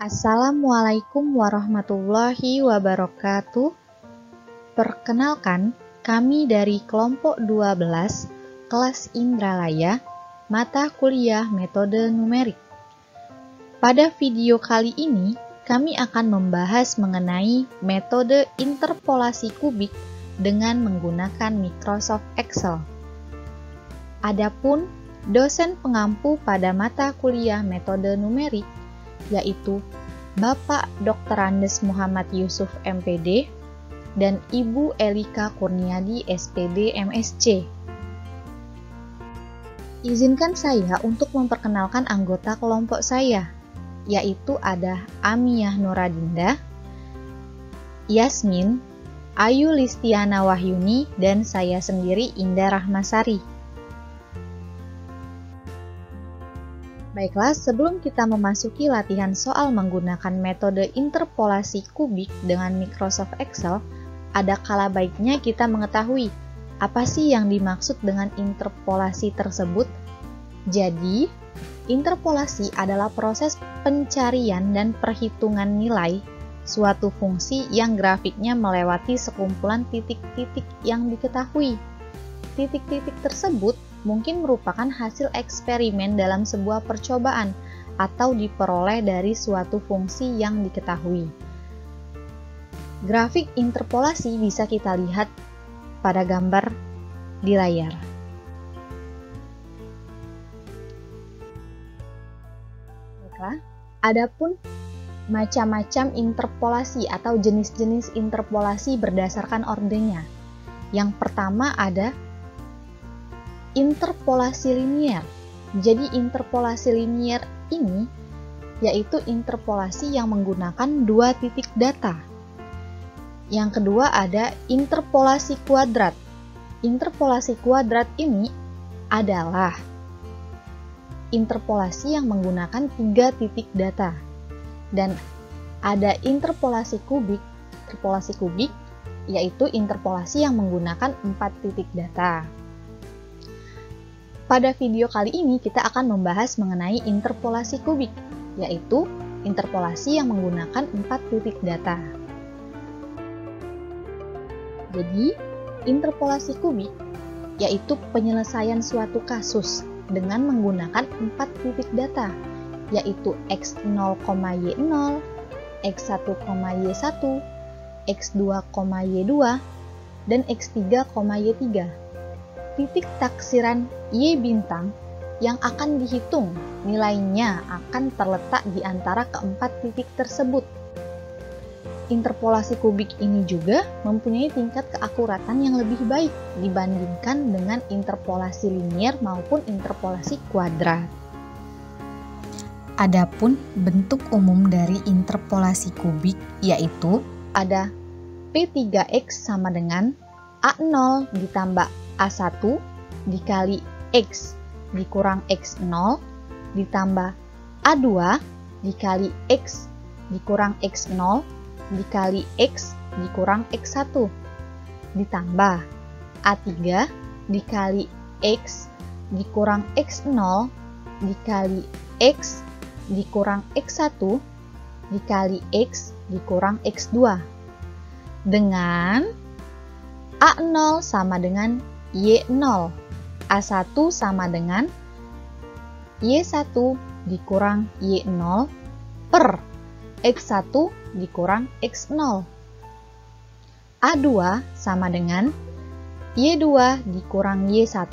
Assalamualaikum warahmatullahi wabarakatuh. Perkenalkan, kami dari kelompok 12 kelas Indralaya, mata kuliah metode numerik. Pada video kali ini, kami akan membahas mengenai metode interpolasi kubik dengan menggunakan Microsoft Excel. Adapun dosen pengampu pada mata kuliah metode numerik yaitu Bapak Dr. Andes Muhammad Yusuf MPD dan Ibu Elika Kurniadi SPD MSc. Izinkan saya untuk memperkenalkan anggota kelompok saya, yaitu ada Amiyah Nuradinda, Yasmin, Ayu Listiana Wahyuni, dan saya sendiri Indah Rahmasari. Baiklah, sebelum kita memasuki latihan soal menggunakan metode interpolasi kubik dengan Microsoft Excel, ada kala baiknya kita mengetahui apa sih yang dimaksud dengan interpolasi tersebut. Jadi, interpolasi adalah proses pencarian dan perhitungan nilai suatu fungsi yang grafiknya melewati sekumpulan titik-titik yang diketahui. Titik-titik tersebut mungkin merupakan hasil eksperimen dalam sebuah percobaan atau diperoleh dari suatu fungsi yang diketahui. Grafik interpolasi bisa kita lihat pada gambar di layar. Baiklah, adapun macam-macam interpolasi atau jenis-jenis interpolasi berdasarkan ordenya. Yang pertama ada interpolasi linier. Jadi interpolasi linier ini yaitu interpolasi yang menggunakan dua titik data. Yang kedua ada interpolasi kuadrat. Interpolasi kuadrat ini adalah interpolasi yang menggunakan tiga titik data. Dan ada interpolasi kubik. Interpolasi kubik yaitu interpolasi yang menggunakan 4 titik data. Pada video kali ini kita akan membahas mengenai interpolasi kubik, yaitu interpolasi yang menggunakan 4 titik data. Jadi, interpolasi kubik yaitu penyelesaian suatu kasus dengan menggunakan 4 titik data, yaitu x0,y0, x1,y1, x2,y2, dan x3,y3. Titik taksiran Y bintang yang akan dihitung nilainya akan terletak di antara keempat titik tersebut. Interpolasi kubik ini juga mempunyai tingkat keakuratan yang lebih baik dibandingkan dengan interpolasi linier maupun interpolasi kuadrat. Adapun bentuk umum dari interpolasi kubik yaitu ada P3X sama dengan A0 ditambah A1 dikali X dikurang X0 ditambah A2 dikali X dikurang X0 dikali X dikurang X1 ditambah A3 dikali X dikurang X0 dikali X dikurang X1 dikali X dikurang X2 dengan A0 sama dengan Y0, A1 sama dengan Y1 dikurang Y0 per X1 dikurang X0. A2 sama dengan Y2 dikurang Y1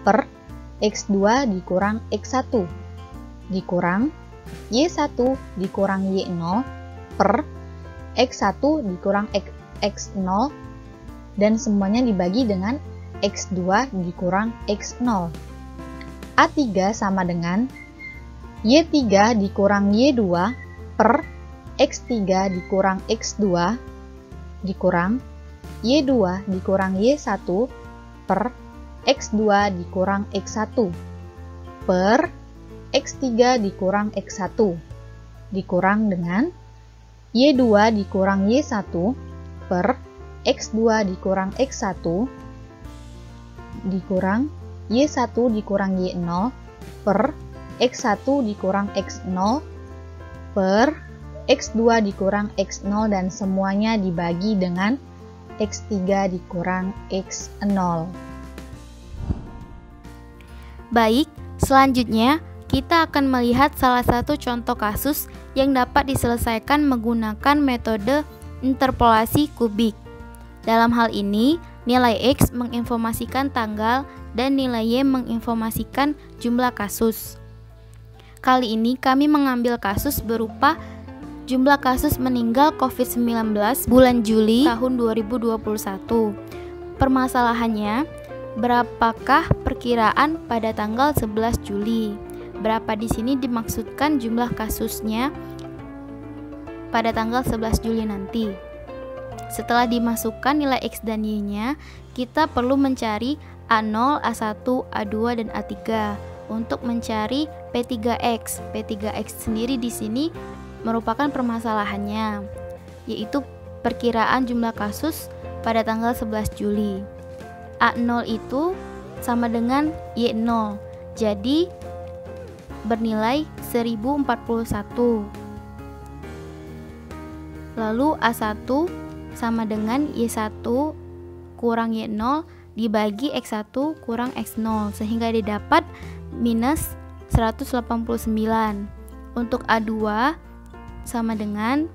per X2 dikurang X1 dikurang Y1 dikurang Y0 per X1 dikurang X0 dan semuanya dibagi dengan X2 dikurang X0. A3 sama dengan Y3 dikurang Y2 per X3 dikurang X2 dikurang Y2 dikurang Y1 per X2 dikurang X1 per X3 dikurang X1 dikurang dengan Y2 dikurang Y1 per X2 dikurang X1 dikurang Y1 dikurang Y0 per X1 dikurang X0 per X2 dikurang X0 dan semuanya dibagi dengan X3 dikurang X0. Baik, selanjutnya kita akan melihat salah satu contoh kasus yang dapat diselesaikan menggunakan metode interpolasi kubik. Dalam hal ini, nilai X menginformasikan tanggal dan nilai Y menginformasikan jumlah kasus. Kali ini kami mengambil kasus berupa jumlah kasus meninggal COVID-19 bulan Juli tahun 2021. Permasalahannya, berapakah perkiraan pada tanggal 11 Juli? Berapa di sini dimaksudkan jumlah kasusnya pada tanggal 11 Juli nanti. Setelah dimasukkan nilai X dan Y-nya, kita perlu mencari A0, A1, A2, dan A3 untuk mencari P3X. P3X sendiri di sini merupakan permasalahannya, yaitu perkiraan jumlah kasus pada tanggal 11 Juli. A0 itu sama dengan Y0, jadi bernilai 1041. Lalu A1 sama dengan Y1 kurang Y0 dibagi X1 kurang X0, sehingga didapat minus 189. Untuk A2 sama dengan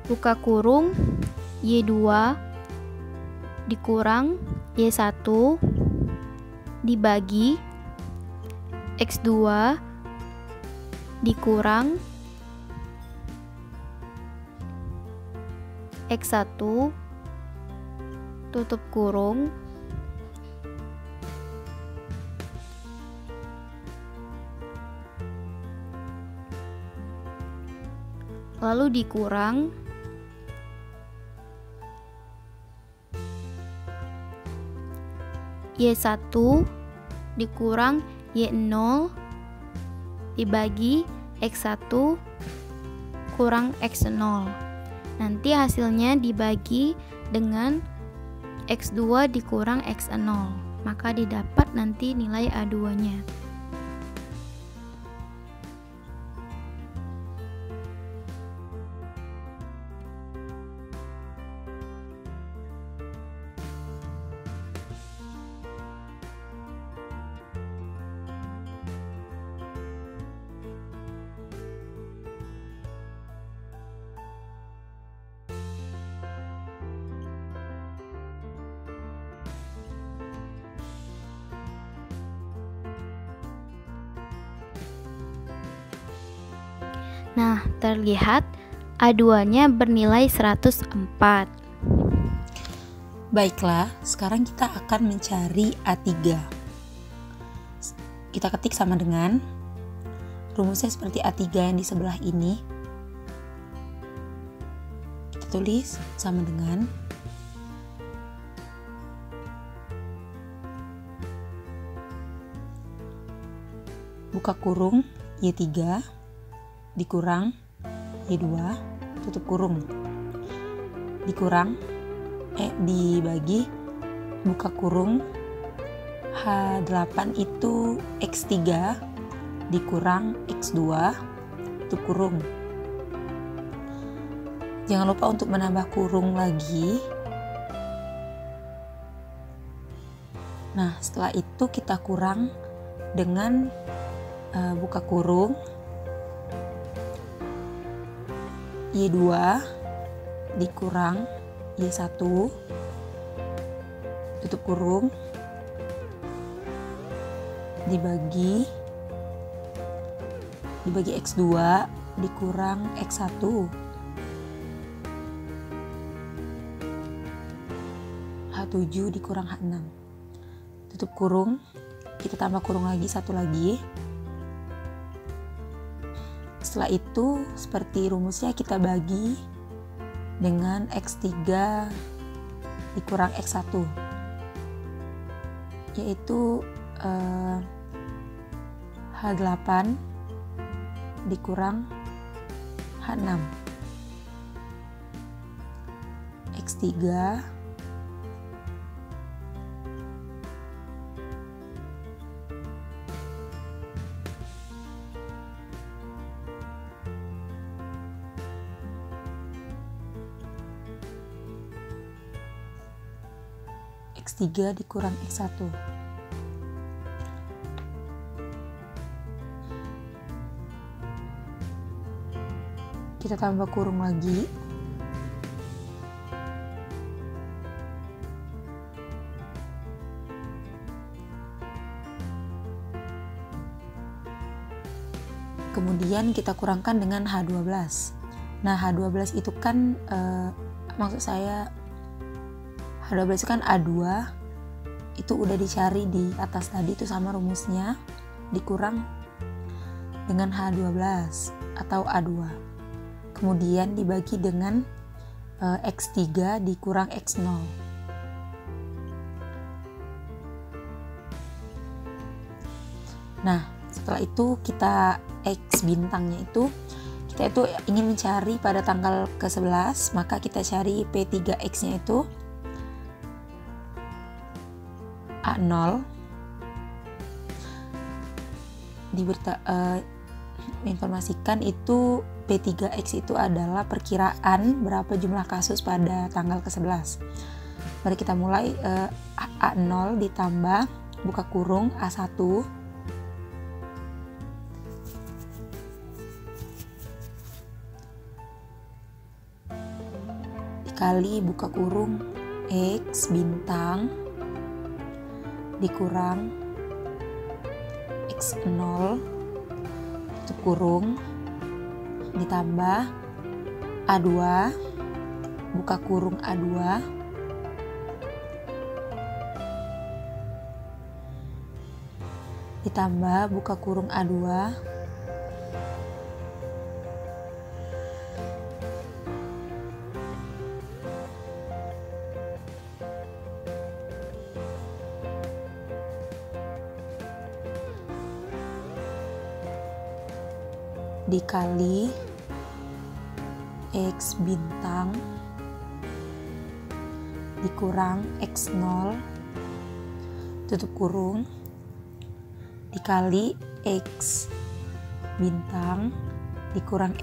buka kurung Y2 dikurang Y1 dibagi X2 dikurang X1 tutup kurung lalu dikurang Y1 dikurang Y0 dibagi X1 kurang X0. Nanti hasilnya dibagi dengan X2 dikurang X0, maka didapat nanti nilai A2-nya. Nah, terlihat A2-nya bernilai 104. Baiklah, sekarang kita akan mencari A3. Kita ketik sama dengan rumusnya seperti A3 yang di sebelah ini. Kita tulis sama dengan buka kurung Y3 dikurang Y2 tutup kurung dikurang dibagi buka kurung H8 itu X3 dikurang X2 tutup kurung. Jangan lupa untuk menambah kurung lagi. Nah, setelah itu kita kurang dengan buka kurung Y2 dikurang Y1 tutup kurung dibagi X2 dikurang X1 H7 dikurang H6 tutup kurung, kita tambah kurung lagi satu lagi. Setelah itu seperti rumusnya kita bagi dengan X3 dikurang X1, yaitu H8 dikurang H6. X3 X3 dikurang X1. Kita tambah kurung lagi. Kemudian kita kurangkan dengan H12. Nah, H12 itu kan maksud saya H12 itu kan A2, itu udah dicari di atas tadi itu sama rumusnya, dikurang dengan H12 atau A2. Kemudian dibagi dengan X3 dikurang X0. Nah, setelah itu kita X bintangnya itu, kita itu ingin mencari pada tanggal ke-11, maka kita cari P3X nya itu A0. Informasikan itu P3X itu adalah perkiraan berapa jumlah kasus pada tanggal ke-11. Mari kita mulai. A0 ditambah buka kurung A1 dikali buka kurung X bintang dikurang X0 tutup kurung ditambah A2 buka kurung A2 ditambah buka kurung A2 dikali X bintang dikurang X0 tutup kurung dikali X bintang dikurang,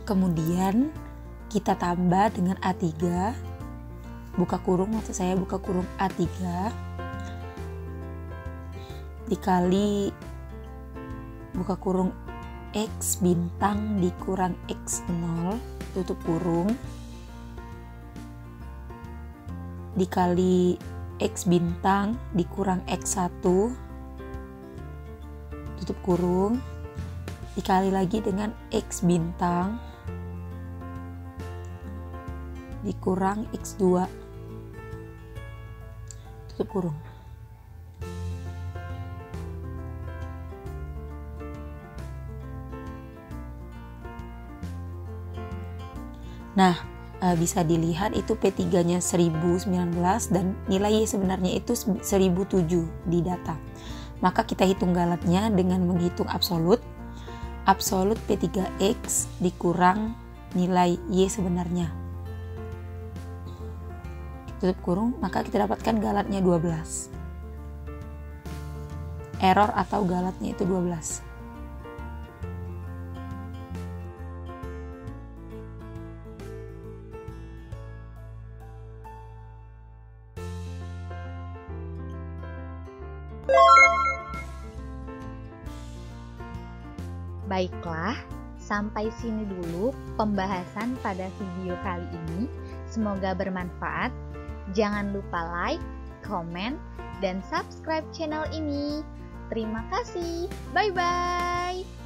kemudian kita tambah dengan A3 buka kurung, maksud saya buka kurung A3 dikali buka kurung X bintang dikurang X0 tutup kurung dikali X bintang dikurang X1 tutup kurung dikali lagi dengan X bintang dikurang X2 tutup kurung. Nah, bisa dilihat itu P3 nya 1019 dan nilai Y sebenarnya itu 1007 di data. Maka kita hitung galatnya dengan menghitung absolut P3X dikurang nilai Y sebenarnya tutup kurung, maka kita dapatkan galatnya 12. Error atau galatnya itu 12. Baiklah, sampai sini dulu pembahasan pada video kali ini. Semoga bermanfaat. Jangan lupa like, komen, dan subscribe channel ini. Terima kasih. Bye-bye.